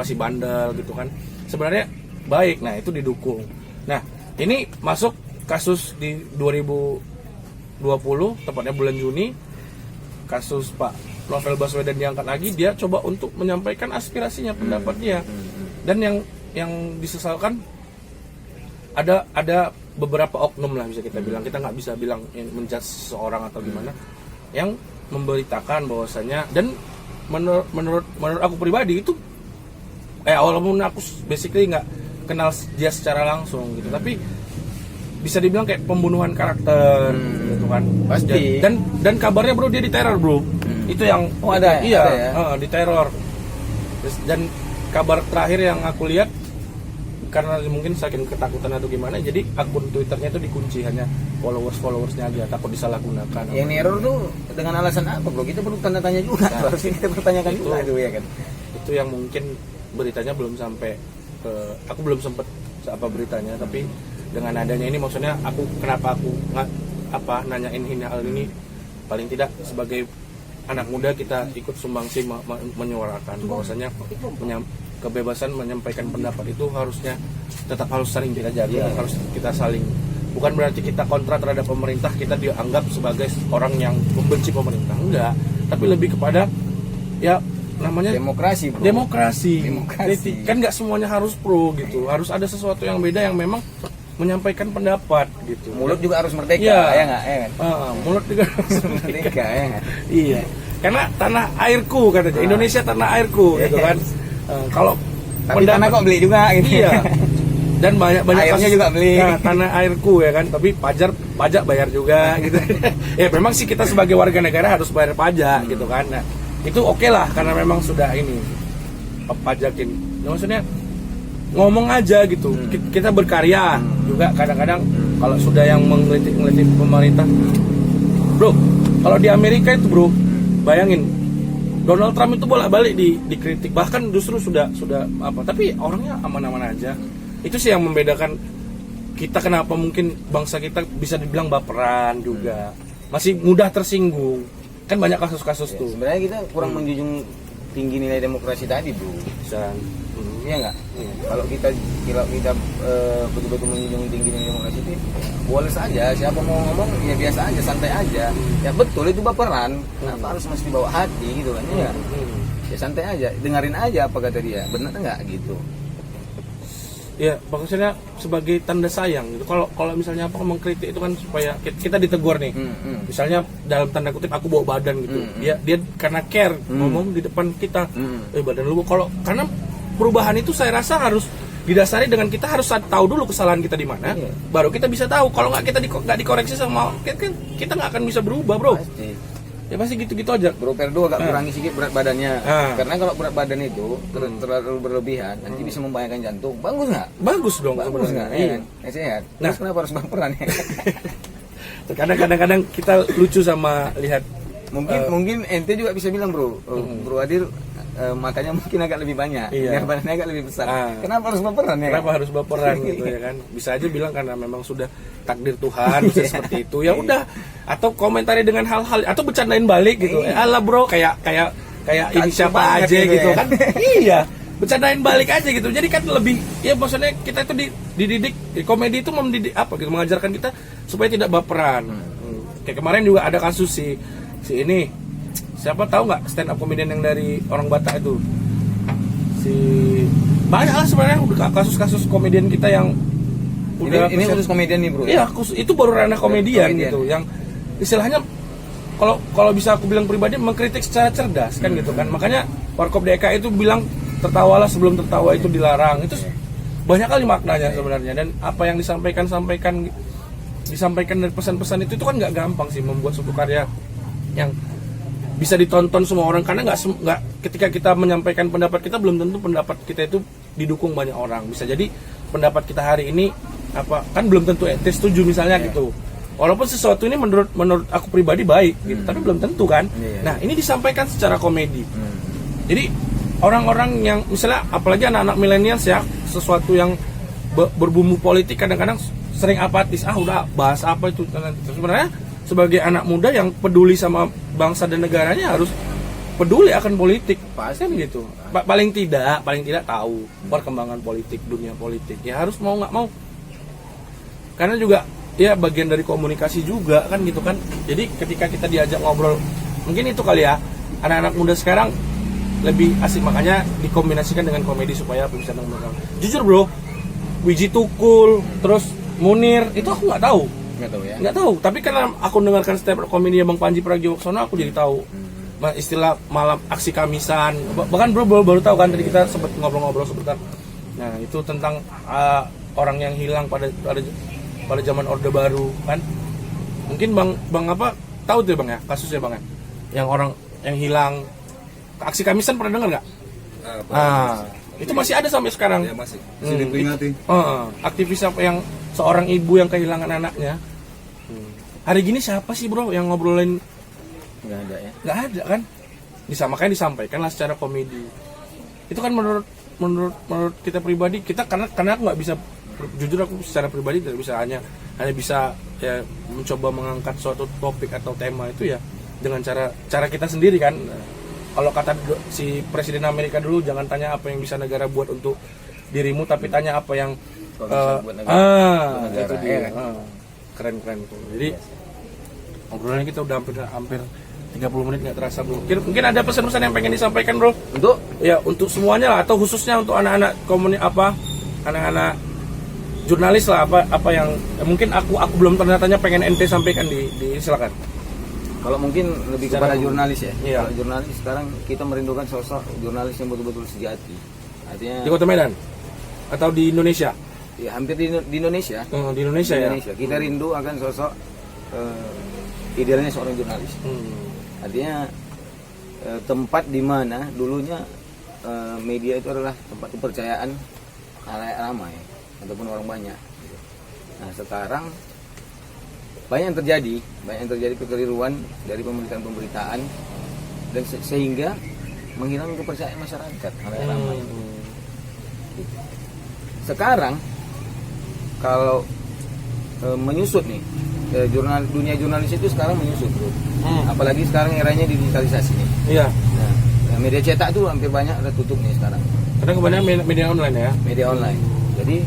masih bandel gitu kan. Sebenarnya baik, nah itu didukung. Nah ini masuk kasus di 2020, tepatnya bulan Juni, kasus Pak Novel Baswedan diangkat lagi, dia coba untuk menyampaikan aspirasinya, pendapat dia. Dan yang disesalkan ada beberapa oknum lah bisa kita bilang, kita nggak bisa bilang menjudge seseorang atau gimana, yang memberitakan bahwasanya, dan menurut aku pribadi itu walaupun aku basically nggak kenal dia secara langsung gitu, tapi bisa dibilang kayak pembunuhan karakter gitu kan. Pasti. Dan kabarnya bro dia diteror bro. Itu yang ada iya, ya? diteror. Dan kabar terakhir yang aku lihat, karena mungkin saking ketakutan atau gimana, jadi akun Twitternya itu dikunci, hanya followersnya aja, takut disalahgunakan. Yang error tuh dengan alasan apa bro? Kita perlu tanda tanya juga. Harus kita pertanyakan juga itu ya kan. Itu yang mungkin beritanya belum sampai ke, aku belum sempet apa beritanya, tapi dengan adanya ini maksudnya kenapa aku nanyain hal ini, paling tidak sebagai anak muda kita ikut sumbangsi menyuarakan bahwasanya kebebasan menyampaikan pendapat itu harusnya tetap harus saling diajar, harus kita saling, bukan berarti kita kontra terhadap pemerintah, kita dianggap sebagai orang yang membenci pemerintah, enggak, tapi lebih kepada ya namanya demokrasi bro. Demokrasi. Kan nggak semuanya harus pro gitu, harus ada sesuatu yang beda yang memang menyampaikan pendapat gitu. Mulut juga harus merdeka ya nggak kan? Mulut juga harus merdeka ya nggak? Iya, karena tanah airku katanya, Indonesia tanah airku gitu kan. Kalau tapi tanah kok beli juga gitu. Iya. Dan banyak airnya juga beli. Nah, tanah airku ya kan, tapi pajak bayar juga gitu. Ya memang sih kita sebagai warga negara harus bayar pajak gitu kan. Nah, itu oke lah karena memang sudah ini pajakin. Ya, maksudnya ngomong aja gitu. Kita berkarya juga kadang-kadang kalau sudah yang mengkritik pemerintah. Bro, kalau di Amerika itu bro, bayangin Donald Trump itu bolak-balik dikritik, bahkan justru sudah apa, tapi orangnya aman-aman aja. Itu sih yang membedakan kita, kenapa mungkin bangsa kita bisa dibilang baperan juga, masih mudah tersinggung. Kan banyak kasus-kasus tuh. Sebenarnya kita kurang menjunjung tinggi nilai demokrasi tadi bro. Iya nggak? Kalau kita betul-betul menjunjung tinggi nilai demokrasi itu, boleh saja siapa mau ngomong ya biasa aja, santai aja. Ya betul itu baperan, kenapa harus mesti bawa hati gitu kan? Ya, ya santai aja, dengerin aja apa kata dia, benar nggak gitu? Ya maksudnya sebagai tanda sayang gitu. Kalau misalnya apa mengkritik itu kan supaya kita ditegur nih. Misalnya dalam tanda kutip aku bawa badan gitu. Dia karena care ngomong di depan kita. Badan lu karena perubahan itu saya rasa harus didasari dengan kita harus tahu dulu kesalahan kita di mana, baru kita bisa tahu. Kalau nggak kita nggak dikoreksi sama kita nggak akan bisa berubah bro. Ya pasti gitu-gitu aja. Bro Perdo agak kurangi sedikit berat badannya. Karena kalau berat badan itu terlalu berlebihan nanti bisa membahayakan jantung. Bagus nggak? Bagus dong. Bagus nggak? Iya. Sehat. Nah, kenapa harus baperan ya? Kadang-kadang kita lucu sama lihat. Mungkin ente juga bisa bilang bro, Bro Adil makanya mungkin agak lebih banyak, biar badannya agak lebih besar. Kenapa harus baperan ya? Kenapa harus baperan gitu ya kan? Bisa aja bilang karena memang sudah takdir Tuhan bisa seperti itu. Ya udah, atau komentari dengan hal-hal atau bercandain balik gitu. Alah bro, kayak ini siapa aja gitu kan? Iya, bercandain balik aja gitu. Jadi kan lebih, ya maksudnya kita itu dididik, komedi itu mendidik apa gitu, mengajarkan kita supaya tidak baperan. Kayak kemarin juga ada kasus si ini, siapa tahu nggak stand up comedian yang dari orang Batak itu, banyak lah sebenarnya kasus-kasus komedian kita yang udah ini khusus komedian nih bro. Iya, itu baru ranah komedian gitu, yang istilahnya kalau bisa aku bilang pribadi mengkritik secara cerdas kan gitu kan. Makanya Warkop DKI itu bilang tertawalah sebelum tertawa itu dilarang. Itu banyak kali maknanya sebenarnya, dan apa yang disampaikan dari pesan-pesan itu kan nggak gampang sih membuat suatu karya yang bisa ditonton semua orang, karena nggak ketika kita menyampaikan pendapat kita belum tentu pendapat kita itu didukung banyak orang. Bisa jadi pendapat kita hari ini kan belum tentu setuju misalnya gitu. Walaupun sesuatu ini menurut aku pribadi baik gitu, tapi belum tentu kan. Nah, ini disampaikan secara komedi. Jadi orang-orang yang misalnya apalagi anak-anak milenial ya, sesuatu yang berbumbu politik kadang-kadang sering apatis. Udah bahas apa itu. Sebenarnya sebagai anak muda yang peduli sama bangsa dan negaranya harus peduli akan politik, Pasti. kan gitu. Paling tidak tahu perkembangan politik, dunia politik. Ya harus mau nggak mau. Karena juga ya bagian dari komunikasi juga kan gitu kan. Jadi ketika kita diajak ngobrol, mungkin itu kali ya, anak-anak muda sekarang lebih asik, makanya dikombinasikan dengan komedi supaya bisa nongkrong. Jujur bro, Wiji Tukul, terus Munir, itu aku nggak tahu. Nggak tahu ya. Nggak tahu, tapi karena aku dengarkan stand up komedi Bang Panji Pragiwaksono, aku jadi tahu istilah malam aksi kamisan. Bahkan bro baru tahu kan, tadi kita sempat ngobrol-ngobrol sebentar. Nah itu tentang orang yang hilang pada zaman Orde Baru kan. Mungkin bang apa tahu tuh bang ya kasusnya bang ya, yang orang yang hilang. Aksi kamisan pernah dengar nggak? Itu masih ada sampai sekarang. Ya masih diperingati. Aktivis yang seorang ibu yang kehilangan anaknya. Hari gini siapa sih bro yang ngobrolin? Nggak ada ya. Nggak ada kan? Makanya disampaikanlah secara komedi. Itu kan menurut kita pribadi, kita karena aku nggak bisa, jujur aku secara pribadi tidak bisa hanya bisa ya mencoba mengangkat suatu topik atau tema itu ya dengan cara kita sendiri kan. Kalau kata si Presiden Amerika dulu, jangan tanya apa yang bisa negara buat untuk dirimu, tapi tanya apa yang Buat negara, itu dia. ya kan? Keren itu. Jadi obrolannya kita udah hampir 30 menit nggak terasa bro. Mungkin ada pesan-pesan yang pengen disampaikan bro? Untuk semuanya lah, atau khususnya untuk anak-anak anak-anak jurnalis lah, apa yang mungkin aku belum tanya pengen ente sampaikan di silakan. Kalau mungkin lebih kepada jurnalis ya. Iya. Kalau jurnalis sekarang kita merindukan sosok jurnalis yang betul-betul sejati. Artinya Di Kota Medan atau di Indonesia? ya hampir di Indonesia. Di Indonesia ya. Kita rindu akan sosok idealnya seorang jurnalis. Artinya tempat di mana dulunya media itu adalah tempat kepercayaan halayak ramai ataupun orang banyak. Nah sekarang banyak yang terjadi kekeliruan dari pemberitaan dan sehingga menghilangkan kepercayaan masyarakat halayak ramai. Sekarang kalau menyusut nih dunia jurnalis itu sekarang menyusut bro. Apalagi sekarang eranya digitalisasi nih. Iya. Nah, media cetak tuh hampir banyak udah tutup nih sekarang. Karena kebanyakan media online ya. Media online. Jadi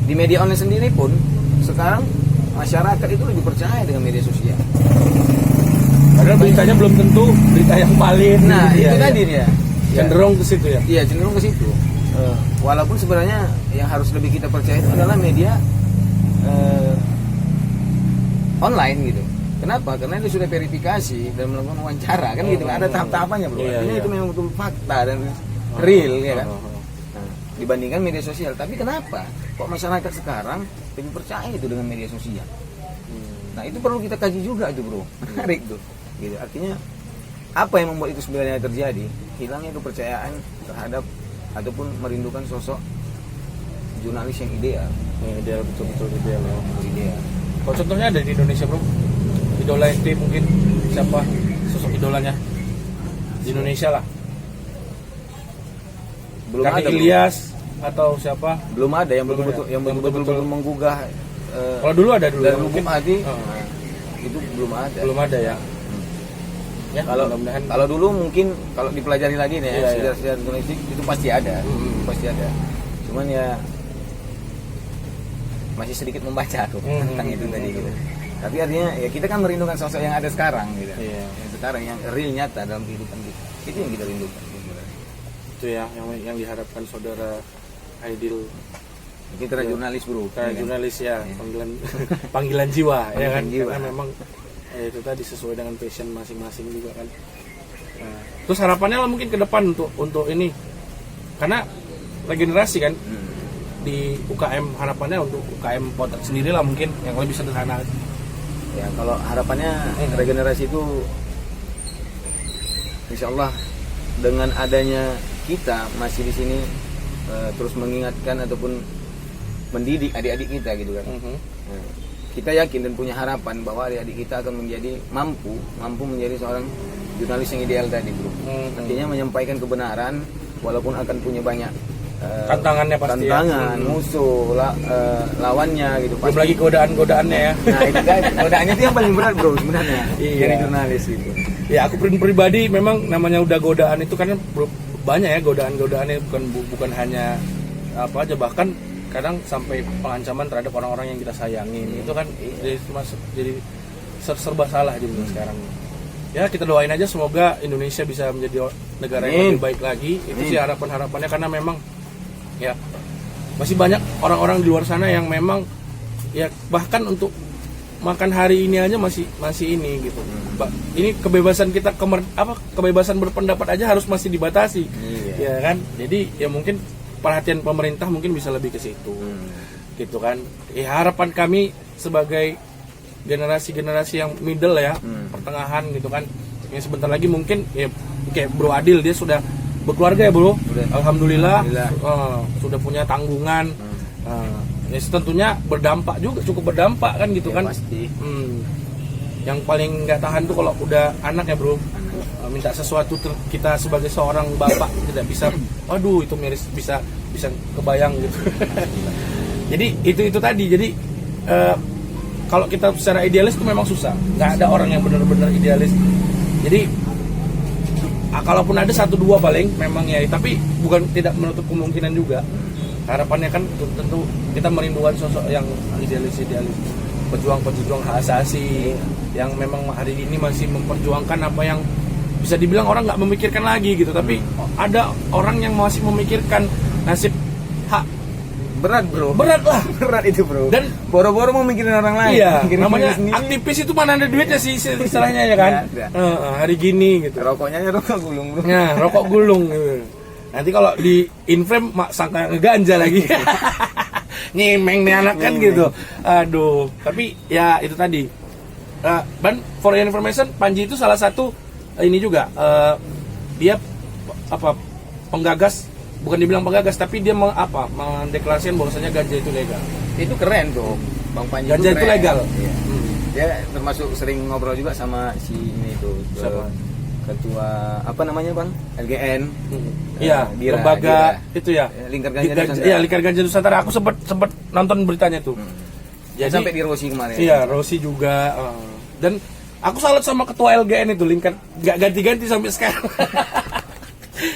di media online sendiri pun sekarang masyarakat itu lebih percaya dengan media sosial. Padahal beritanya belum tentu berita yang valid. Nah gitu itu ya, tadi ya. dia. Cenderung ke situ ya. Iya cenderung ke situ. Walaupun sebenarnya yang harus lebih kita percaya itu adalah media online gitu. Kenapa? Karena itu sudah verifikasi dan melakukan wawancara kan gitu. Ada tahap-tahapannya bro. Artinya itu memang betul fakta dan real ya kan. Nah, dibandingkan media sosial. Tapi kenapa? Kok masyarakat sekarang lebih percaya itu dengan media sosial? Nah itu perlu kita kaji juga itu bro. Menarik tuh. Gitu. Artinya apa yang membuat itu sebenarnya terjadi? Hilangnya kepercayaan terhadap ataupun merindukan sosok jurnalis yang ideal. Ideal, betul-betul ideal. Ideal. Kalau contohnya ada di Indonesia bro, idola ente mungkin siapa sosok idolanya di Indonesia lah? Belum Kaki ada bro. Ilyas atau siapa? Belum ada yang Belum betul-betul ada. yang betul-betul menggugah Kalau dulu ada dari lubuk mungkin. hati. Oh. Nah, itu belum ada. Belum ada ya. Ya Kalau mudah-mudahan. kalau dulu mungkin kalau dipelajari lagi nih Iya, ya, sejarah jurnalistik itu pasti ada. Pasti ada. Cuman ya masih sedikit membaca tuh tentang itu tadi gitu. Tapi artinya ya kita kan merindukan sosok yang ada sekarang gitu. Iya. Yang sekarang yang real nyata dalam kehidupan kita. Itu yang kita rindukan. Itu ya yang diharapkan saudara Aidil. Kita jurnalis bro. Kayak Iya kan? jurnalis ya, panggilan jiwa ya kan. Jiwa. Karena memang itu tadi sesuai dengan passion masing-masing juga kan. Nah, terus harapannya lah mungkin ke depan untuk ini, karena regenerasi kan di UKM, harapannya untuk UKM Potret sendiri lah mungkin yang lebih sederhana. Ya kalau harapannya regenerasi itu insya Allah dengan adanya kita masih di sini terus mengingatkan ataupun mendidik adik-adik kita gitu kan. Nah, kita yakin dan punya harapan bahwa adik-adik kita akan menjadi mampu menjadi seorang jurnalis yang ideal tadi bro. Artinya menyampaikan kebenaran walaupun akan punya banyak Tantangannya pasti tantangan, musuh, lawannya gitu. Belum lagi godaan-godaannya ya. Nah itu kan godaannya itu yang paling berat bro sebenarnya. Iya. Jadi jurnalis gitu. Ya aku pribadi memang namanya udah godaan itu kan banyak ya godaan-godaannya, bukan hanya apa aja, bahkan kadang sampai pengancaman terhadap orang-orang yang kita sayangin. Itu kan jadi serba salah juga sekarang. Ya kita doain aja semoga Indonesia bisa menjadi negara yang lebih baik lagi. Itu sih harapannya, karena memang ya masih banyak orang-orang di luar sana yang memang ya bahkan untuk makan hari ini aja masih ini gitu. Ini kebebasan kita kebebasan berpendapat aja harus masih dibatasi. Ya kan? Jadi ya mungkin perhatian pemerintah mungkin bisa lebih ke situ. Gitu kan. Ya harapan kami sebagai generasi yang middle ya, pertengahan gitu kan. Yang sebentar lagi mungkin ya kayak Bro Adil, dia sudah berkeluarga ya, Bro. Alhamdulillah. Sudah punya tanggungan. Ya tentunya cukup berdampak kan gitu kan. Pasti. Yang paling nggak tahan tuh kalau udah anak ya, Bro, minta sesuatu kita sebagai seorang bapak tidak bisa, aduh itu miris, bisa kebayang gitu. Jadi itu tadi, jadi kalau kita secara idealis itu memang susah, nggak ada orang yang benar-benar idealis. Jadi kalaupun ada 1-2 paling memang ya, tapi bukan tidak menutup kemungkinan juga. Harapannya kan tentu kita merindukan sosok yang idealis, pejuang hak asasi yang memang hari ini masih memperjuangkan apa yang bisa dibilang orang nggak memikirkan lagi gitu, tapi ada orang yang masih memikirkan nasib hak. Berat lah berat itu, Bro, dan boro-boro mau mikirin orang lain. Iya, namanya aktivis itu mana ada duitnya sih istilahnya ya kan. Hari gini gitu, rokoknya rokok gulung, Bro. Nah, rokok gulung gitu. Nanti kalau di inframe sangka ngeganja lagi. Nyimeng nih anak kan gitu. Aduh, tapi ya itu tadi. Dan for your information, Panji itu salah satu ini juga dia penggagas, bukan dibilang penggagas, tapi dia mendeklarasikan bahwasanya ganja itu legal. Itu keren tuh, Bang Panji. Ganja itu legal. Iya. Dia termasuk sering ngobrol juga sama si ini tuh. Siapa? Ketua apa namanya, Bang? LGN. Iya, lembaga itu ya. Lingkar Ganja Nusantara. Iya, Lingkar Ganja Nusantara. Aku sempat nonton beritanya tuh. Jadi sampai di Rosi kemarin. Iya, Rosi juga. Dan aku salut sama ketua LGN itu, Lingkar, nggak ganti-ganti sampai sekarang.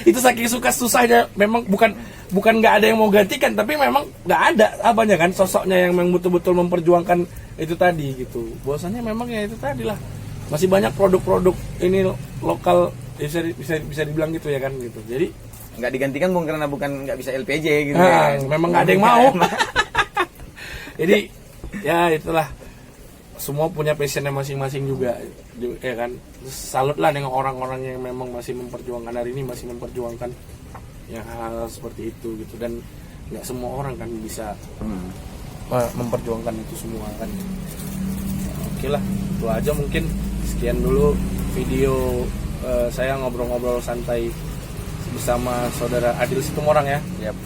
Itu saking susahnya, memang bukan nggak ada yang mau gantikan, tapi memang nggak ada apanya kan sosoknya yang memang betul-betul memperjuangkan itu tadi gitu. Bahwasannya memang ya itu tadi lah. Masih banyak produk-produk ini lokal, bisa dibilang gitu ya kan gitu. Jadi nggak digantikan karena bukan nggak bisa LPG gitu. Memang nggak ada yang mau. Jadi ya itulah, semua punya passionnya masing-masing juga ya kan. Salut lah dengan orang-orang yang memang masih memperjuangkan hari ini, masih memperjuangkan yang hal seperti itu gitu. Dan nggak semua orang kan bisa memperjuangkan itu semua kan. Oke lah, itu aja mungkin. Sekian dulu video saya ngobrol-ngobrol santai bersama saudara Adil Situmorang ya. Yep.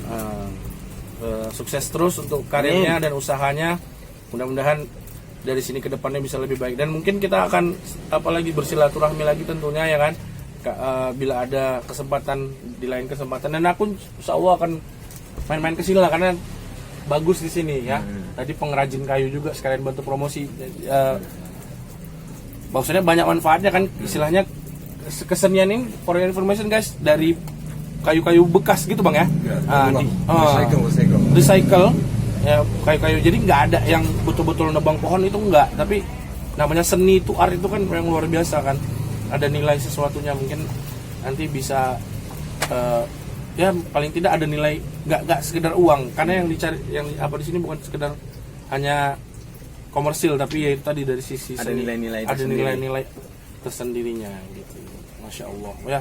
Sukses terus untuk karirnya dan usahanya. Mudah-mudahan dari sini ke depannya bisa lebih baik, dan mungkin kita akan apalagi bersilaturahmi lagi tentunya ya kan. Bila ada kesempatan di lain kesempatan, dan aku insya Allah akan main-main ke sini lah karena bagus di sini ya. Tadi pengrajin kayu juga sekalian bantu promosi. Maksudnya banyak manfaatnya kan, istilahnya kesenian ini for your information guys, dari kayu-kayu bekas gitu Bang ya. Recycle ya, kayu-kayu, jadi nggak ada yang betul-betul nebang pohon, itu enggak, tapi namanya seni itu, art itu kan yang luar biasa kan, ada nilai sesuatunya, mungkin nanti bisa ya paling tidak ada nilai, nggak sekedar uang, karena yang dicari yang di sini bukan sekedar hanya komersil, tapi ya itu tadi dari sisi ada nilai-nilai tersendirinya gitu. Masya Allah ya,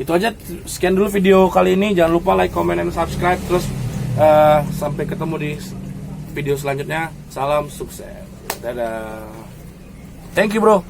itu aja. Sekian dulu video kali ini, jangan lupa like, comment, dan subscribe. Terus sampai ketemu di video selanjutnya. Salam sukses, dadah, thank you bro.